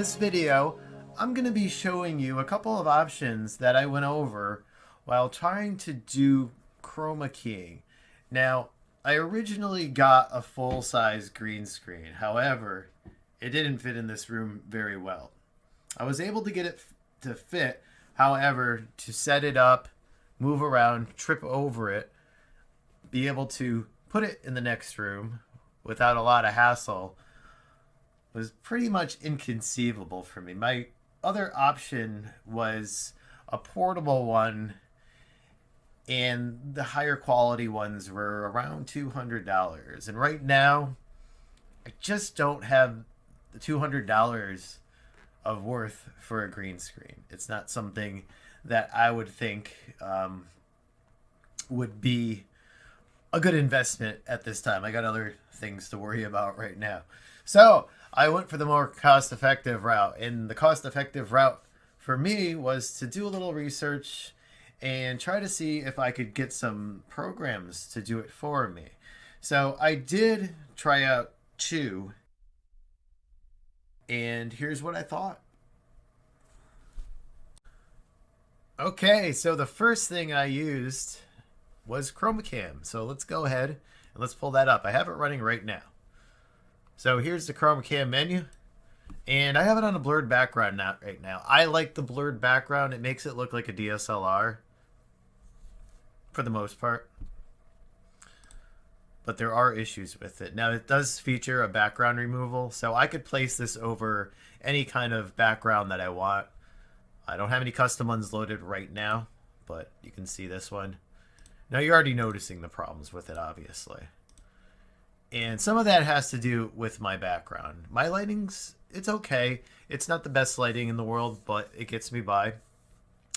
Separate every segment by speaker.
Speaker 1: this video, I'm going to be showing you a couple of options that I went over while trying to do chroma keying. Now, I originally got a full-size green screen. However, it didn't fit in this room very well. I was able to get it to fit. However, to set it up, move around, trip over it, be able to put it in the next room without a lot of hassle was pretty much inconceivable for me. My other option was a portable one, and the higher quality ones were around $200. And right now, I just don't have the $200 of worth for a green screen. It's not something that I would think would be a good investment at this time. I got other things to worry about right now. So I went for the more cost-effective route. And the cost-effective route for me was to do a little research and try to see if I could get some programs to do it for me. So I did try out two. And here's what I thought. Okay, so the first thing I used was ChromaCam. So let's go ahead and let's pull that up. I have it running right now. So here's the ChromaCam menu. And I have it on a blurred background right now. I like the blurred background. It makes it look like a DSLR for the most part. But there are issues with it. Now, it does feature a background removal, so I could place this over any kind of background that I want. I don't have any custom ones loaded right now, but you can see this one. Now, you're already noticing the problems with it, obviously. And some of that has to do with my background. My lighting's, it's okay. It's not the best lighting in the world, but it gets me by.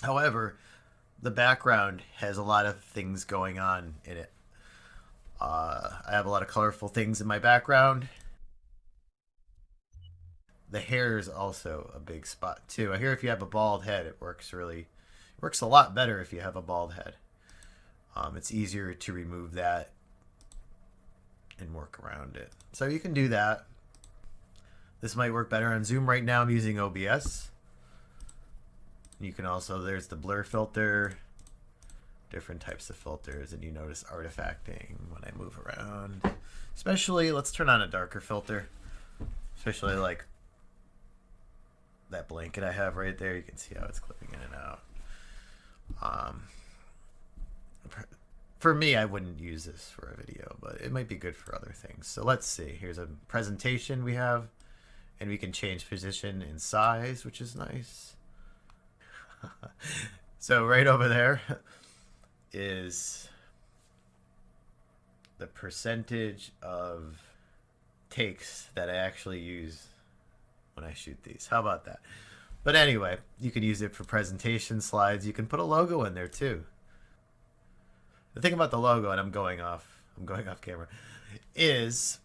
Speaker 1: However, the background has a lot of things going on in it. I have a lot of colorful things in my background. The hair is also a big spot too. I hear if you have a bald head, it works a lot better if you have a bald head. It's easier to remove that and work around it. So you can do that. This might work better on Zoom. Right now I'm using OBS. You can also, there's the blur filter, different types of filters, and you notice artifacting when I move around. Especially, let's turn on a darker filter. Especially like that blanket I have right there. You can see how it's clipping in and out. For me, I wouldn't use this for a video, but it might be good for other things. So let's see. Here's a presentation we have, and we can change position and size, which is nice. So right over there is the percentage of takes that I actually use when I shoot these. How about that? But anyway, you can use it for presentation slides. You can put a logo in there too. The thing about the logo, and I'm going off camera, is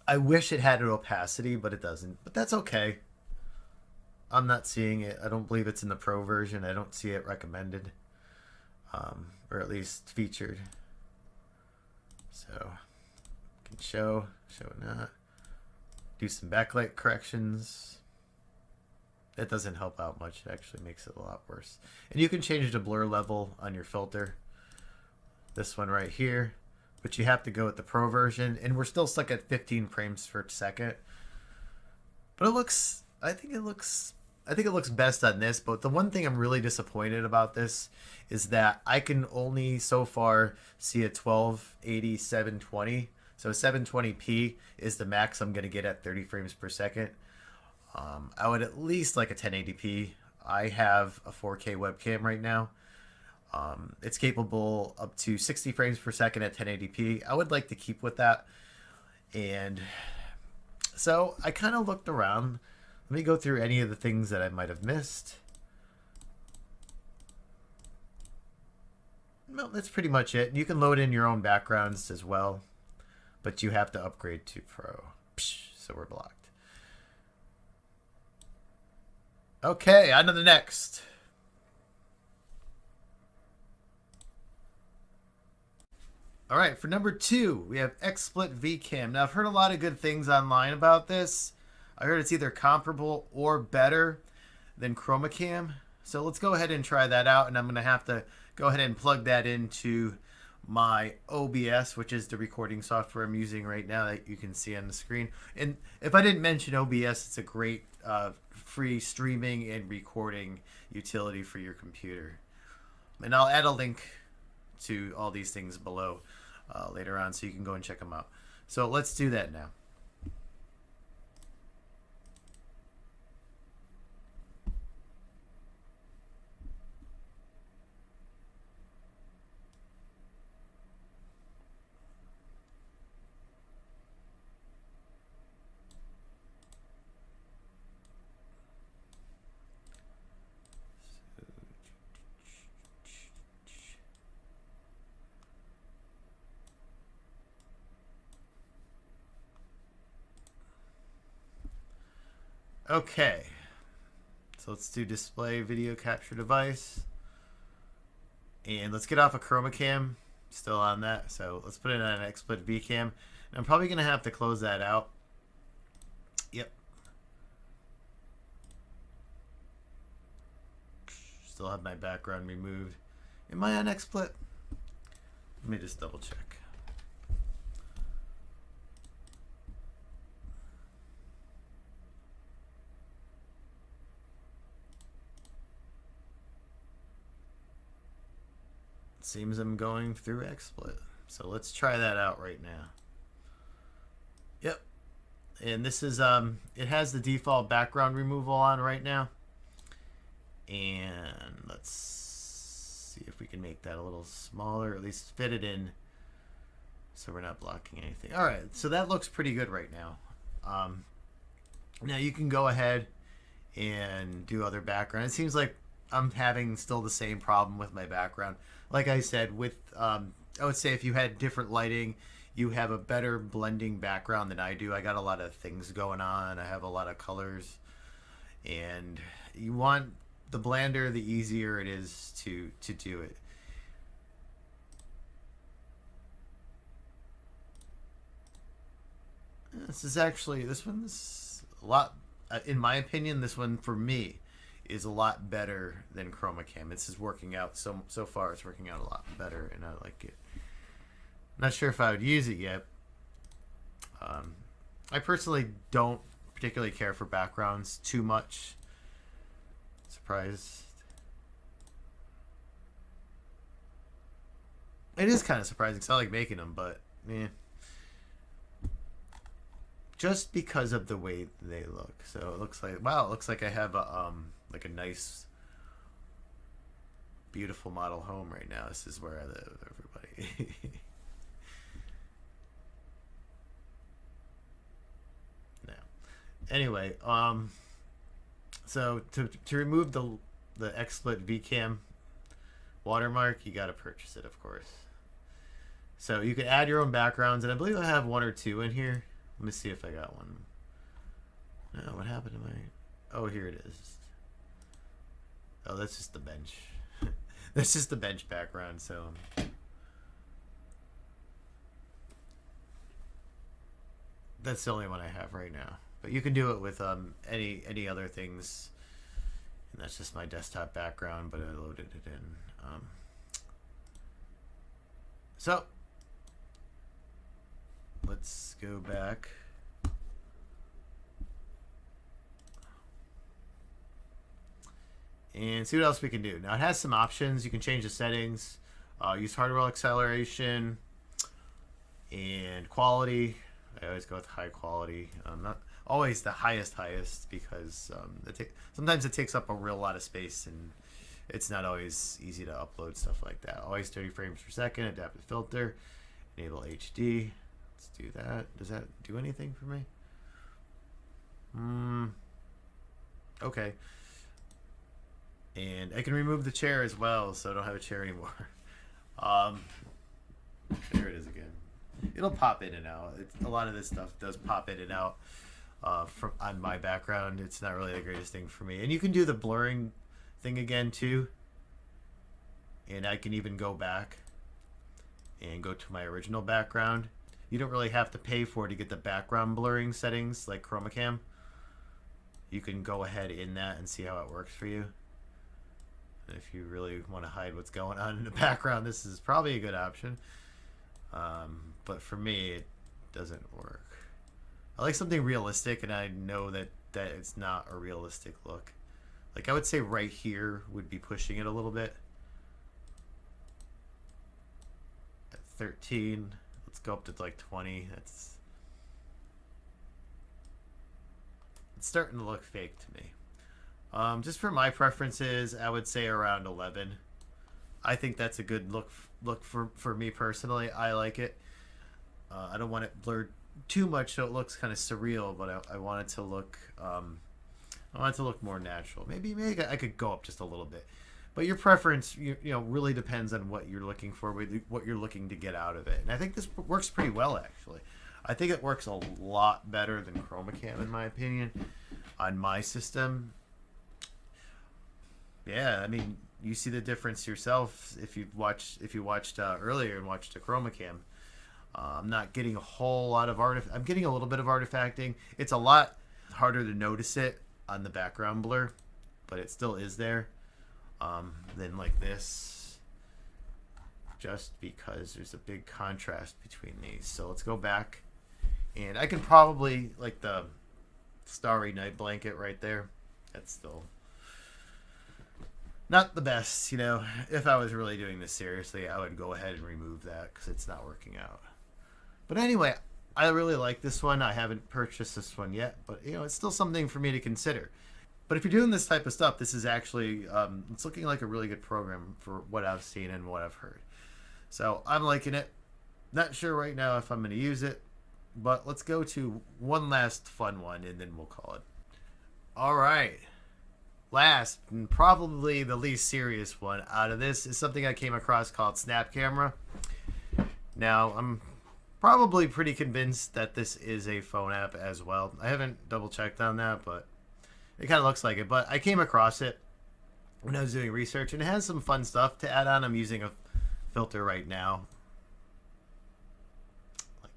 Speaker 1: I wish it had an opacity, but it doesn't. But that's okay. I'm not seeing it. I don't believe it's in the pro version. I don't see it recommended, or at least featured. So can show it not. Do some backlight corrections. That doesn't help out much. It actually makes it a lot worse. And you can change the blur level on your filter. This one right here, but you have to go with the pro version, and we're still stuck at 15 frames per second. But it looks, I think it looks best on this. But the one thing I'm really disappointed about this is that I can only so far see a 1280 720. So 720p is the max I'm going to get at 30 frames per second. I would at least like a 1080p. I have a 4K webcam right now. It's capable up to 60 frames per second at 1080p. I would like to keep with that. And so I kind of looked around. Let me go through any of the things that I might have missed. No, that's pretty much it. You can load in your own backgrounds as well, but you have to upgrade to Pro. So we're blocked. Okay, on to the next. All right, for number 2, we have Xsplit Vcam. Now, I've heard a lot of good things online about this. I heard it's either comparable or better than ChromaCam. So let's go ahead and try that out, and I'm going to have to go ahead and plug that into my OBS, which is the recording software I'm using right now that you can see on the screen. And if I didn't mention OBS, it's a great free streaming and recording utility for your computer. And I'll add a link to all these things below later on, so you can go and check them out. So let's do that now. Okay, so let's do display video capture device, and let's get off of ChromaCam. Still on that, so let's put it on an XSplit Vcam. And I'm probably gonna have to close that out. Yep. Still have my background removed. Am I on XSplit? Let me just double check. Seems I'm going through XSplit. So let's try that out right now. Yep. And this is it has the default background removal on right now. And let's see if we can make that a little smaller, or at least fit it in so we're not blocking anything. All right, so that looks pretty good right now. Now you can go ahead and do other background. It seems like I'm having still the same problem with my background. Like I said, with I would say if you had different lighting, you have a better blending background than I do. I got a lot of things going on. I have a lot of colors, and you want the blander, the easier it is to do it. This one's a lot, in my opinion, this one for me is a lot better than ChromaCam. This is working out so far. It's working out a lot better, and I like it. Not sure if I would use it yet. I personally don't particularly care for backgrounds too much. Surprised. It is kind of surprising because I like making them, but just because of the way they look. So it looks like, wow, it looks like I have a like a nice, beautiful model home right now. This is where I live, everybody. Now, anyway, so to remove the XSplit Vcam watermark, you got to purchase it, of course. So you can add your own backgrounds, and I believe I have one or two in here. Let me see if I got one. No, what happened to my... Oh, here it is. Oh, that's just the bench. That's just the bench background, so... That's the only one I have right now. But you can do it with any other things. And that's just my desktop background, but I loaded it in. So... Let's go back. And see what else we can do. Now it has some options. You can change the settings, use hardware acceleration, and quality. I always go with high quality. Not always the highest because sometimes it takes up a real lot of space, and it's not always easy to upload stuff like that. Always 30 frames per second, adaptive filter, enable HD. Let's do that. Does that do anything for me? Okay. And I can remove the chair as well, so I don't have a chair anymore. There it is again. It'll pop in and out. A lot of this stuff does pop in and out on my background. It's not really the greatest thing for me. And you can do the blurring thing again too. And I can even go back and go to my original background. You don't really have to pay for it to get the background blurring settings like ChromaCam. you can go ahead in that and see how it works for you. And if you really want to hide what's going on in the background, this is probably a good option. But for me, it doesn't work. I like something realistic, and I know that it's not a realistic look. Like, I would say right here would be pushing it a little bit. At 13, let's go up to like 20. It's starting to look fake to me. Just for my preferences, I would say around 11. I think that's a good look for me personally. I like it. I don't want it blurred too much so it looks kind of surreal, but I want it to look more natural. Maybe I could go up just a little bit, but your preference you know really depends on what you're looking for, what you're looking to get out of it. And I think this works pretty well, actually. I think it works a lot better than ChromaCam in my opinion on my system. Yeah, I mean, you see the difference yourself if you watched earlier and watched a ChromaCam. I'm not getting a whole lot of I'm getting a little bit of artifacting. It's a lot harder to notice it on the background blur, but it still is there. Than like this, just because there's a big contrast between these. So let's go back, and I can probably like the Starry Night blanket right there. That's still not the best, you know. If I was really doing this seriously, I would go ahead and remove that because it's not working out. But anyway, I really like this one. I haven't purchased this one yet, but you know, it's still something for me to consider. But if you're doing this type of stuff, this is actually it's looking like a really good program for what I've seen and what I've heard. So I'm liking it. Not sure right now if I'm going to use it, but let's go to one last fun one and then we'll call it. All right. Last and probably the least serious one out of this is something I came across called Snap Camera. Now, I'm probably pretty convinced that this is a phone app as well. I haven't double checked on that, but it kind of looks like it. But I came across it when I was doing research, and it has some fun stuff to add on. I'm using a filter right now, like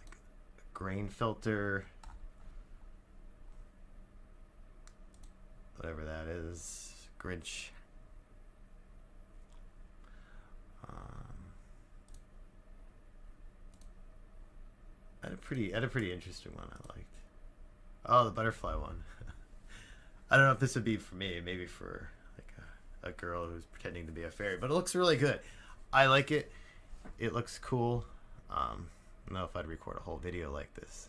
Speaker 1: a grain filter, whatever that is, Grinch. I had a pretty interesting one I liked. Oh, the butterfly one. I don't know if this would be for me, maybe for like a girl who's pretending to be a fairy, but it looks really good. I like it. It looks cool. I don't know if I'd record a whole video like this.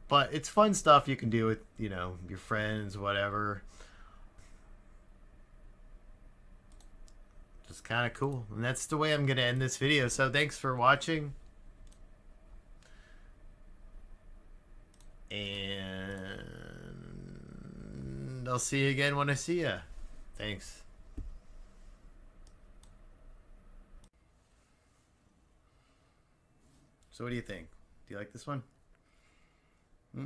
Speaker 1: But it's fun stuff you can do with, you know, your friends, whatever. Just kind of cool. And that's the way I'm going to end this video. So thanks for watching. And I'll see you again when I see you. Thanks. So what do you think? Do you like this one? Hmm?